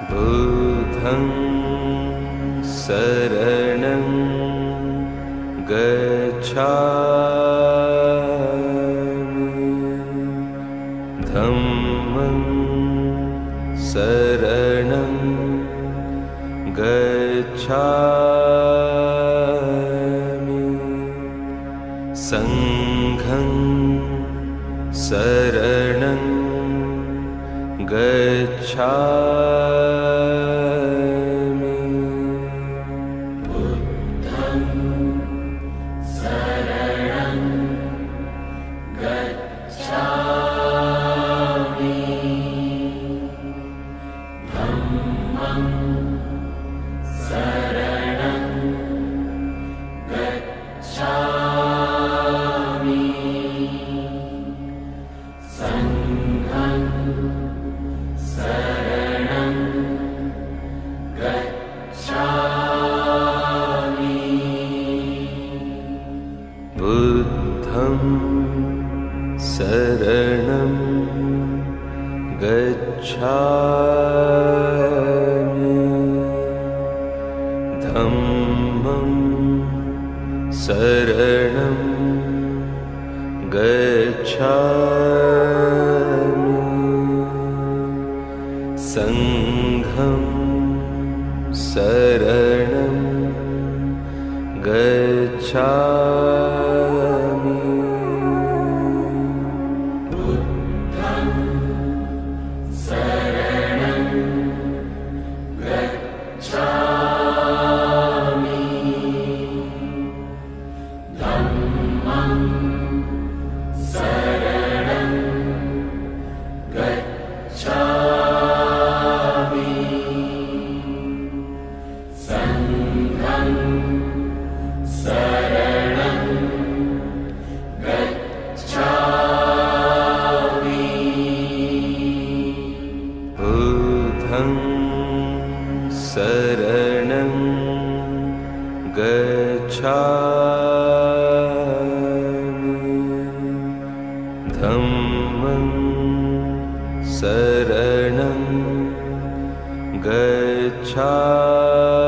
बुद्धं शरणं गच्छामि धम्मं शरणं गच्छामि संघं शरणं गच्छामि बुद्धं शरणं गच्छामि धम्मं शरणं गच्छामि संघं शरणं गच्छामि बुद्धं शरणं गच्छामि धम्मं शरणं गच्छामि संघं शरणं गच्छामि बुद्धं शरणं गच्छामि धम्मं शरणं गच्छामि संघं शरणं गच्छामि बुद्धं शरणं गच्छामि धम्मं शरणं गच्छामि